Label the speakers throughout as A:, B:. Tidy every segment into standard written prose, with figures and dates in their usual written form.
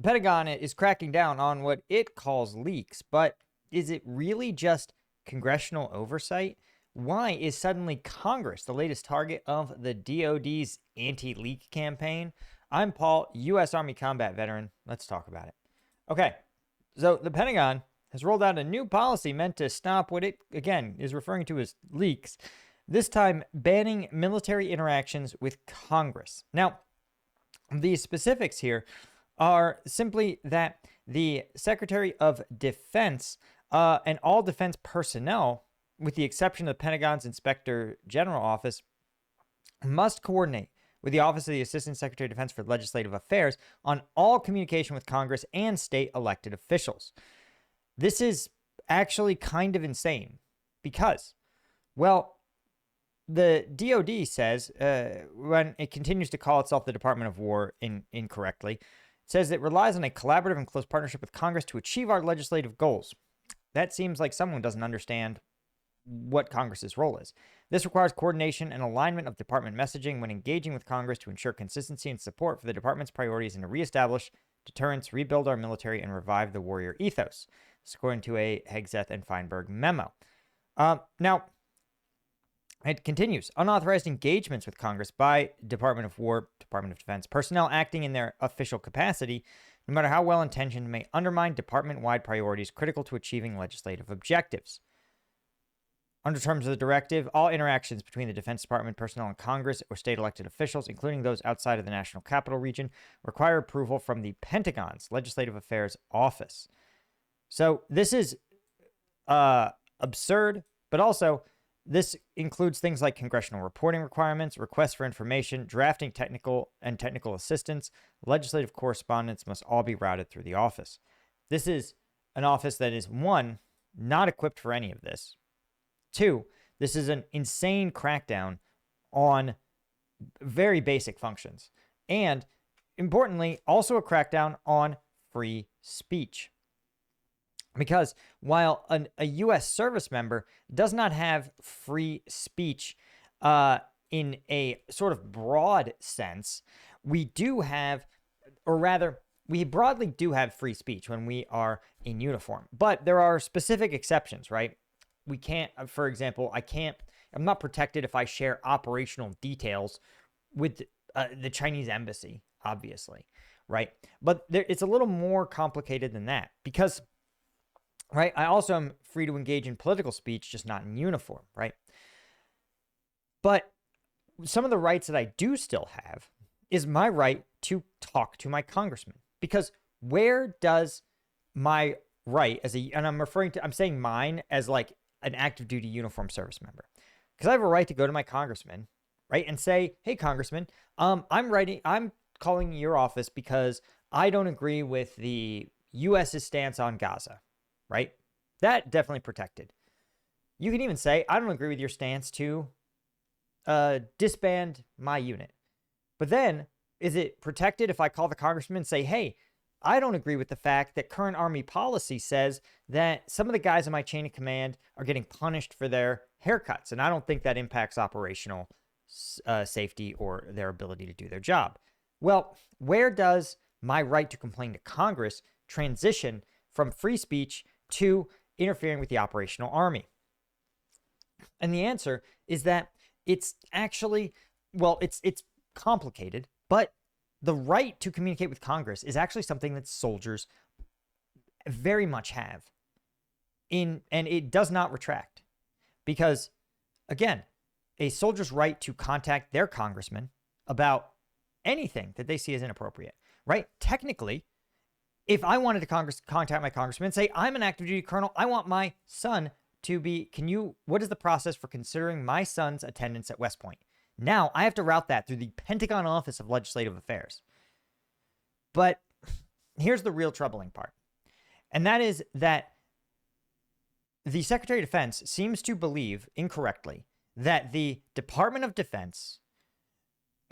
A: Pentagon is cracking down on what it calls leaks, but is it really just congressional oversight? Why is suddenly Congress the latest target of the DOD's anti-leak campaign? I'm Paul, U.S. Army combat veteran. Let's talk about it. Okay, so the Pentagon has rolled out a new policy meant to stop what it, again, is referring to as leaks, this time banning military interactions with Congress. Now, the specifics here are simply that the Secretary of Defense and all defense personnel, with the exception of the Pentagon's Inspector General Office, must coordinate with the Office of the Assistant Secretary of Defense for Legislative Affairs on all communication with Congress and state elected officials. This is actually kind of insane because, well, the DOD says, when it continues to call itself the Department of War incorrectly, it says it relies on a collaborative and close partnership with Congress to achieve our legislative goals. That seems like someone doesn't understand what Congress's role is. This requires coordination and alignment of department messaging when engaging with Congress to ensure consistency and support for the department's priorities and to reestablish deterrence, rebuild our military, and revive the warrior ethos. This is according to a Hegseth and Feinberg memo. Now, it continues. Unauthorized engagements with Congress by Department of War, Department of Defense personnel acting in their official capacity, no matter how well-intentioned, may undermine department-wide priorities critical to achieving legislative objectives. Under terms of the directive, all interactions between the Defense Department personnel and Congress or state elected officials, including those outside of the National Capital Region, require approval from the Pentagon's Legislative Affairs Office. So this is absurd, but also this includes things like congressional reporting requirements, requests for information, drafting technical assistance. Legislative correspondence must all be routed through the office. This is an office that is, one, not equipped for any of this. Two, this is an insane crackdown on very basic functions. And importantly, also a crackdown on free speech. Because while a U.S. service member does not have free speech in a sort of broad sense, we do have, or rather, we broadly do have free speech when we are in uniform. But there are specific exceptions, right? We can't, for example, I'm not protected if I share operational details with the Chinese embassy, obviously, right? But it's a little more complicated than that because, right, I also am free to engage in political speech, just not in uniform, right? But some of the rights that I do still have is my right to talk to my congressman, because where does my right and I'm saying mine as like an active duty uniform service member, because I have a right to go to my congressman, right, and say, hey, congressman, I'm calling your office because I don't agree with the U.S.'s stance on Gaza, right? That definitely protected. You can even say, I don't agree with your stance to disband my unit. But then, is it protected if I call the congressman and say, hey, I don't agree with the fact that current Army policy says that some of the guys in my chain of command are getting punished for their haircuts, and I don't think that impacts operational safety or their ability to do their job. Well, where does my right to complain to Congress transition from free speech to interfering with the operational army? And the answer is that it's actually, well, it's complicated, but the right to communicate with Congress is actually something that soldiers very much have and it does not retract, because again, a soldier's right to contact their congressman about anything that they see as inappropriate, right? Technically, if I wanted to contact my congressman and say, I'm an active duty colonel, I want my son to be, what is the process for considering my son's attendance at West Point? Now I have to route that through the Pentagon Office of Legislative Affairs. But here's the real troubling part. And that is that the Secretary of Defense seems to believe incorrectly that the Department of Defense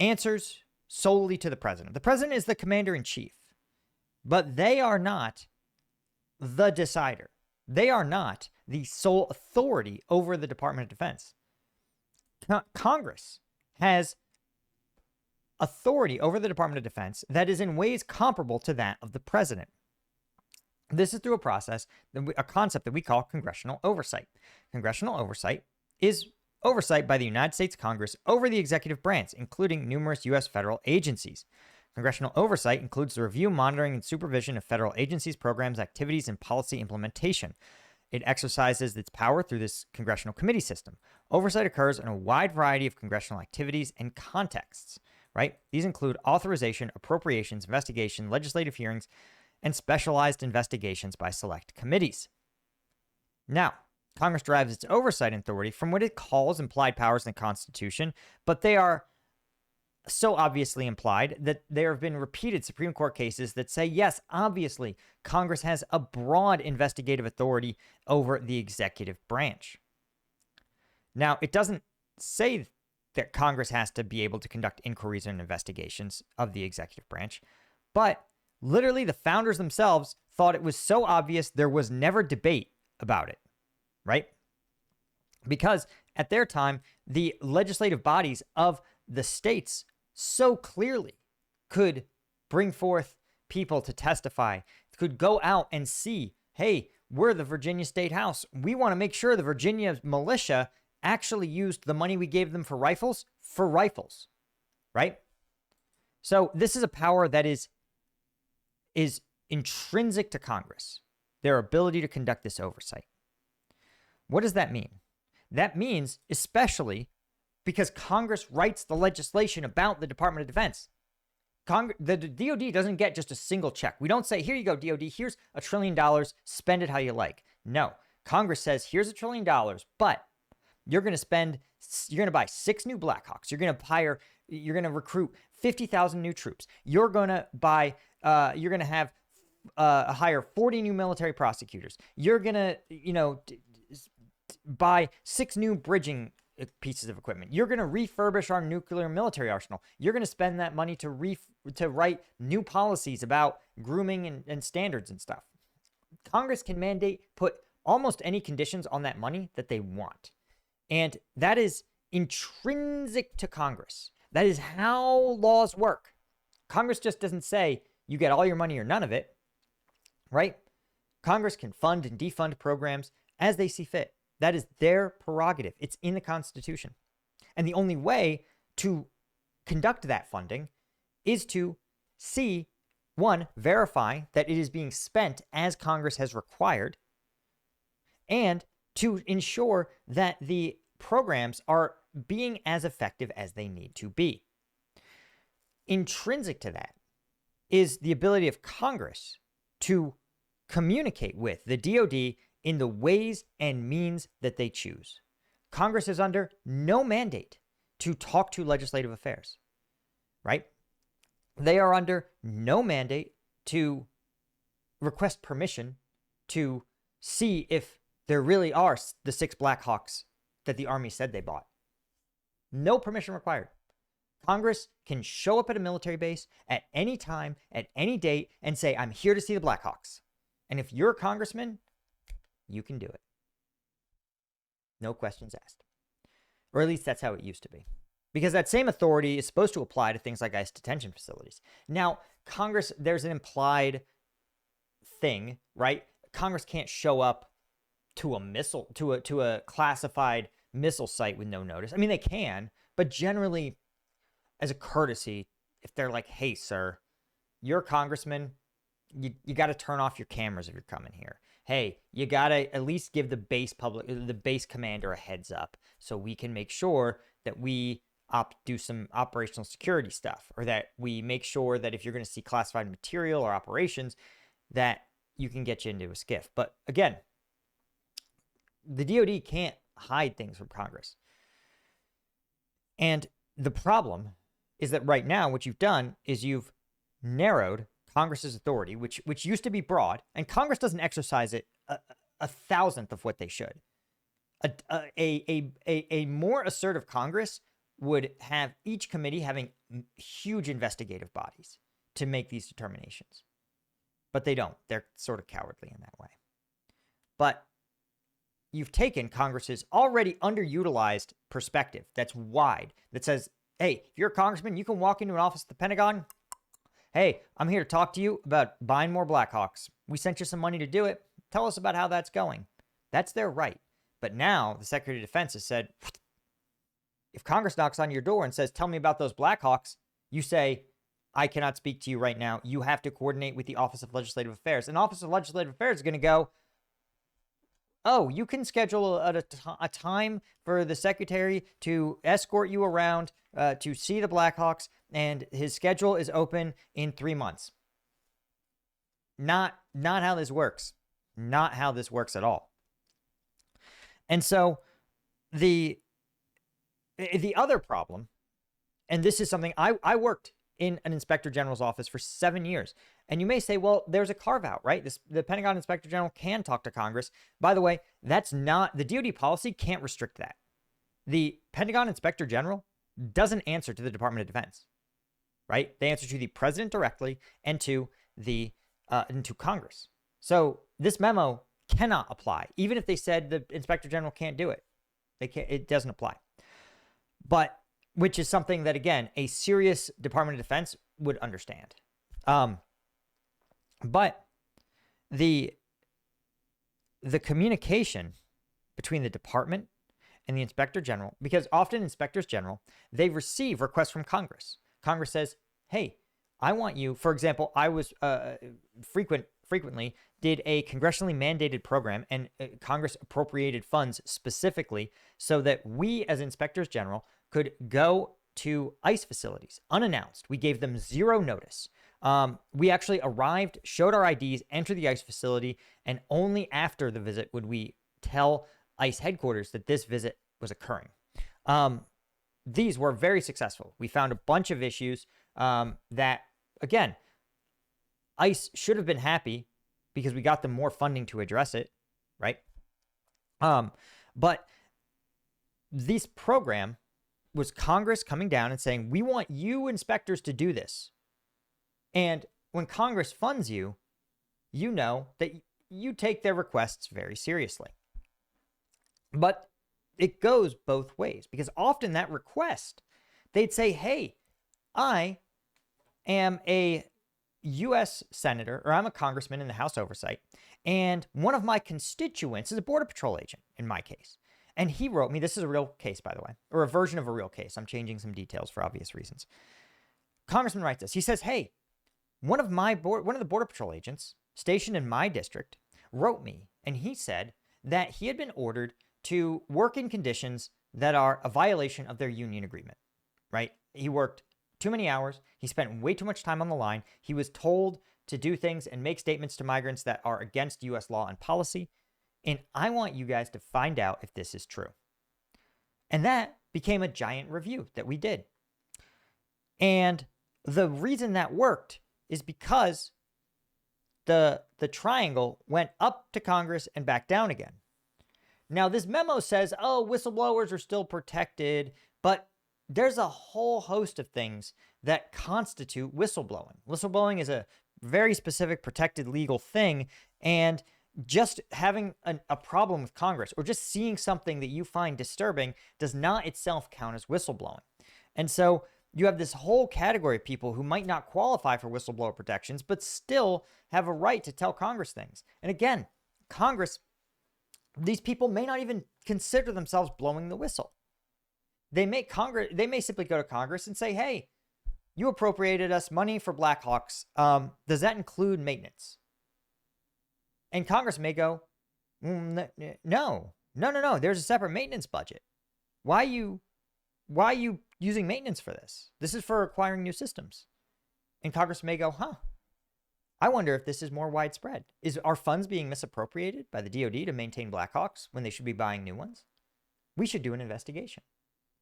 A: answers solely to the president. The president is the commander-in-chief, but they are not the decider. They are not the sole authority over the Department of Defense. Congress has authority over the Department of Defense that is in ways comparable to that of the president. This is through a process, a concept that we call congressional oversight. Congressional oversight is oversight by the United States Congress over the executive branch, including numerous U.S. federal agencies. Congressional oversight includes the review, monitoring, and supervision of federal agencies, programs, activities, and policy implementation. It exercises its power through this congressional committee system. Oversight occurs in a wide variety of congressional activities and contexts, right? These include authorization, appropriations, investigation, legislative hearings, and specialized investigations by select committees. Now, Congress derives its oversight authority from what it calls implied powers in the Constitution, but they are so obviously implied that there have been repeated Supreme Court cases that say, yes, obviously, Congress has a broad investigative authority over the executive branch. Now, it doesn't say that Congress has to be able to conduct inquiries and investigations of the executive branch, but literally the founders themselves thought it was so obvious there was never debate about it, right? Because at their time, the legislative bodies of the states so clearly could bring forth people to testify, could go out and see, hey, we're the Virginia State House. We want to make sure the Virginia militia actually used the money we gave them for rifles, right? So this is a power that is intrinsic to Congress, their ability to conduct this oversight. What does that mean? That means, especially because Congress writes the legislation about the Department of Defense. The DOD doesn't get just a single check. We don't say, here you go, DOD, here's $1 trillion, spend it how you like. No, Congress says, here's $1 trillion, but you're going to buy 6 new Blackhawks. You're going to recruit 50,000 new troops. You're going to hire 40 new military prosecutors. You're going to, buy 6 new bridging pieces of equipment. You're going to refurbish our nuclear military arsenal. You're going to spend that money to write new policies about grooming and standards and stuff. Congress can put almost any conditions on that money that they want. And that is intrinsic to Congress. That is how laws work. Congress just doesn't say you get all your money or none of it, right? Congress can fund and defund programs as they see fit. That is their prerogative. It's in the Constitution. And the only way to conduct that funding is to see, one, verify that it is being spent as Congress has required, and to ensure that the programs are being as effective as they need to be. Intrinsic to that is the ability of Congress to communicate with the DOD in the ways and means that they choose. Congress is under no mandate to talk to legislative affairs, right? They are under no mandate to request permission to see if there really are the 6 Blackhawks that the Army said they bought. No permission required. Congress can show up at a military base at any time, at any date, and say, I'm here to see the Blackhawks. And if you're a congressman, you can do it. No questions asked. Or at least that's how it used to be. Because that same authority is supposed to apply to things like ICE detention facilities. Now, Congress, there's an implied thing, right? Congress can't show up to a missile, to a classified missile site with no notice. I mean, they can, but generally, as a courtesy, if they're like, hey, sir, you're a congressman, you got to turn off your cameras if you're coming here. Hey, you got to at least give the base commander a heads up so we can make sure that we do some operational security stuff, or that we make sure that if you're going to see classified material or operations, that you can get you into a skiff. But again, the DOD can't hide things from Congress. And the problem is that right now what you've done is you've narrowed Congress's authority, which used to be broad, and Congress doesn't exercise it a thousandth of what they should. A more assertive Congress would have each committee having huge investigative bodies to make these determinations. But they don't. They're sort of cowardly in that way. But you've taken Congress's already underutilized perspective that's wide, that says Hey, if you're a congressman, you can walk into an office at the Pentagon. Hey, I'm here to talk to you about buying more Blackhawks. We sent you some money to do it. Tell us about how that's going. That's their right. But now the Secretary of Defense has said, if Congress knocks on your door and says, tell me about those Blackhawks, you say, I cannot speak to you right now. You have to coordinate with the Office of Legislative Affairs. And Office of Legislative Affairs is going to go, oh, you can schedule a time for the secretary to escort you around to see the Blackhawks, and his schedule is open in 3 months. Not how this works. Not how this works at all. And so the other problem, and this is something I worked in an inspector general's office for 7 years. And you may say, well, there's a carve out, right? The Pentagon inspector general can talk to Congress. By the way, that's not, the DOD policy can't restrict that. The Pentagon inspector general doesn't answer to the Department of Defense, right? They answer to the president directly and to Congress. So this memo cannot apply, even if they said the inspector general can't do it. It doesn't apply. But which is something that, again, a serious Department of Defense would understand. But the communication between the department and the inspector general, because often inspectors general, they receive requests from Congress. Congress says, hey, I want you, for example, I was frequently did a congressionally mandated program, and Congress appropriated funds specifically so that we as inspectors general could go to ICE facilities unannounced. We gave them zero notice. We actually arrived, showed our IDs, entered the ICE facility, and only after the visit would we tell ICE headquarters that this visit was occurring. These were very successful. We found a bunch of issues that, again, ICE should have been happy because we got them more funding to address it, right? But this program was Congress coming down and saying, we want you inspectors to do this. And when Congress funds you, you know that you take their requests very seriously. But it goes both ways, because often that request, they'd say, hey, I am a U.S. senator, or I'm a congressman in the House Oversight, and one of my constituents is a Border Patrol agent, in my case. And he wrote me, this is a real case, by the way, or a version of a real case. I'm changing some details for obvious reasons. Congressman writes this. He says, hey, one of the Border Patrol agents stationed in my district wrote me, and he said that he had been ordered to work in conditions that are a violation of their union agreement, right? He worked too many hours. He spent way too much time on the line. He was told to do things and make statements to migrants that are against U.S. law and policy. And I want you guys to find out if this is true. And that became a giant review that we did. And the reason that worked is because the triangle went up to Congress and back down again. Now, this memo says, oh, whistleblowers are still protected, but there's a whole host of things that constitute whistleblowing. Whistleblowing is a very specific protected legal thing, and just having a problem with Congress or just seeing something that you find disturbing does not itself count as whistleblowing. And so you have this whole category of people who might not qualify for whistleblower protections, but still have a right to tell Congress things. And again, Congress, these people may not even consider themselves blowing the whistle. They may simply go to Congress and say, hey, you appropriated us money for Blackhawks. Does that include maintenance? And Congress may go, no. There's a separate maintenance budget. Why are you using maintenance for this? This is for acquiring new systems. And Congress may go, I wonder if this is more widespread. Are funds being misappropriated by the DOD to maintain Blackhawks when they should be buying new ones? We should do an investigation,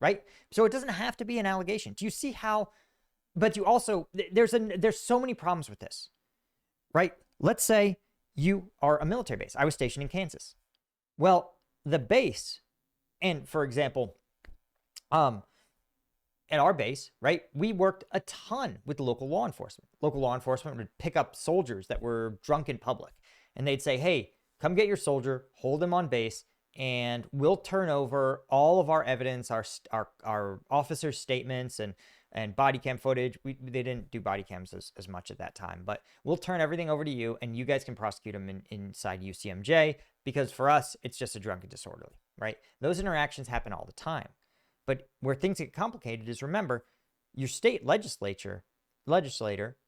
A: right? So it doesn't have to be an allegation. Do you see how? But you also, there's so many problems with this, right? Let's say you are a military base. I was stationed in Kansas. Well, the base, and for example, at our base, right, we worked a ton with local law enforcement. Local law enforcement would pick up soldiers that were drunk in public, and they'd say, hey, come get your soldier, hold him on base, and we'll turn over all of our evidence, our officers' statements and body cam footage. They didn't do body cams as much at that time, but we'll turn everything over to you, and you guys can prosecute them inside UCMJ, because for us, it's just a drunken disorderly, right? Those interactions happen all the time. But where things get complicated is, remember, your state legislator,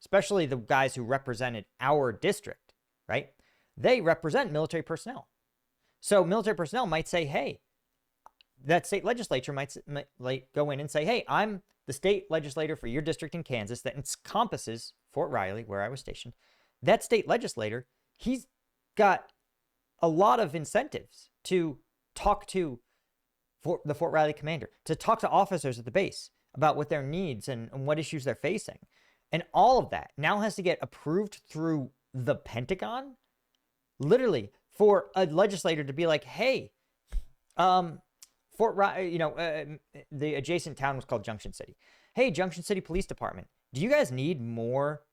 A: especially the guys who represented our district, right? They represent military personnel. So military personnel might say, hey, that state legislature might go in and say, hey, I'm the state legislator for your district in Kansas that encompasses Fort Riley, where I was stationed. That state legislator, he's got a lot of incentives to talk to the Fort Riley commander, to talk to officers at the base about what their needs and what issues they're facing. And all of that now has to get approved through the Pentagon. Literally, for a legislator to be like, hey, Fort Riley, the adjacent town was called Junction City. Hey, Junction City Police Department, do you guys need more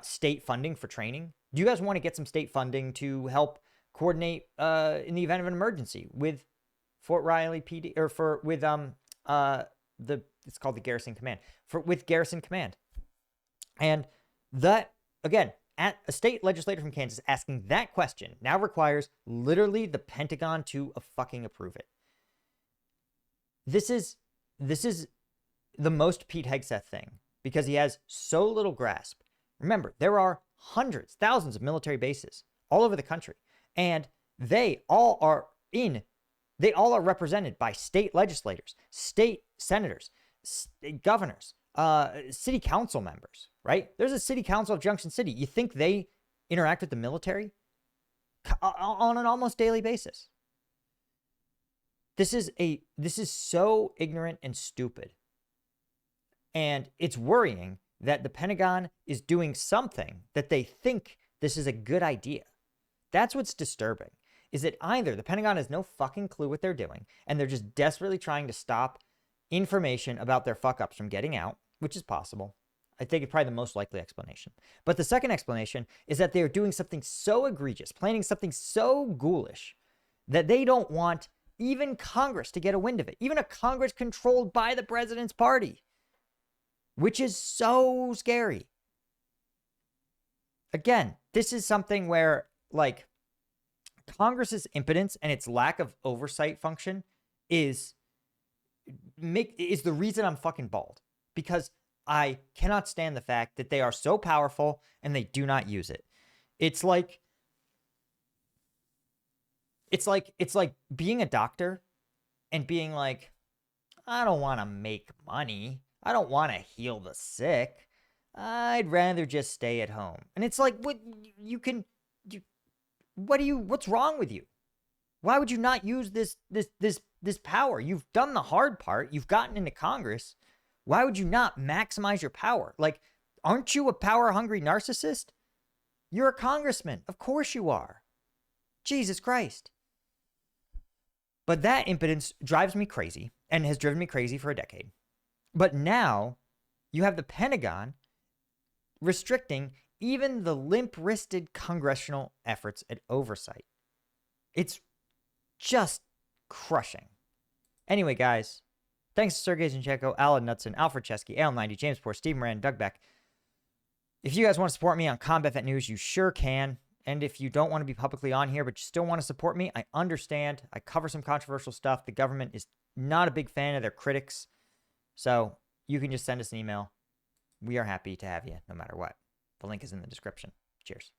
A: state funding for training? Do you guys want to get some state funding to help coordinate in the event of an emergency with Fort Riley PD, or it's called the Garrison Command, with Garrison Command? And that, again, at a state legislator from Kansas asking that question now requires literally the Pentagon to fucking approve it. This is the most Pete Hegseth thing, because he has so little grasp. Remember, there are hundreds, thousands of military bases all over the country, and they all are represented by state legislators, state senators, governors, city council members, right? There's a city council of Junction City. You think they interact with the military on an almost daily basis? This is so ignorant and stupid. And it's worrying that the Pentagon is doing something that they think this is a good idea. That's what's disturbing, is that either the Pentagon has no fucking clue what they're doing, and they're just desperately trying to stop information about their fuck-ups from getting out, which is possible. I think it's probably the most likely explanation. But the second explanation is that they're doing something so egregious, planning something so ghoulish, that they don't want even Congress to get a wind of it. Even a Congress controlled by the president's party, which is so scary. Again, this is something where, like, Congress's impotence and its lack of oversight function is the reason I'm fucking bald, because I cannot stand the fact that they are so powerful and they do not use it. It's like being a doctor and being like, I don't want to make money. I don't want to heal the sick. I'd rather just stay at home. And it's like, what's wrong with you? Why would you not use this power? You've done the hard part. You've gotten into Congress. Why would you not maximize your power? Like, aren't you a power-hungry narcissist? You're a congressman. Of course you are. Jesus Christ. But that impotence drives me crazy and has driven me crazy for a decade. But now you have the Pentagon restricting even the limp-wristed congressional efforts at oversight. It's just crushing. Anyway, guys, thanks to Sergei Zinchenko, Alan Knudsen, Alfred Chesky, Al90, James Poor, Steve Moran, Doug Beck. If you guys want to support me on Combat Vet News, you sure can. And if you don't want to be publicly on here, but you still want to support me, I understand. I cover some controversial stuff. The government is not a big fan of their critics. So you can just send us an email. We are happy to have you no matter what. The link is in the description. Cheers.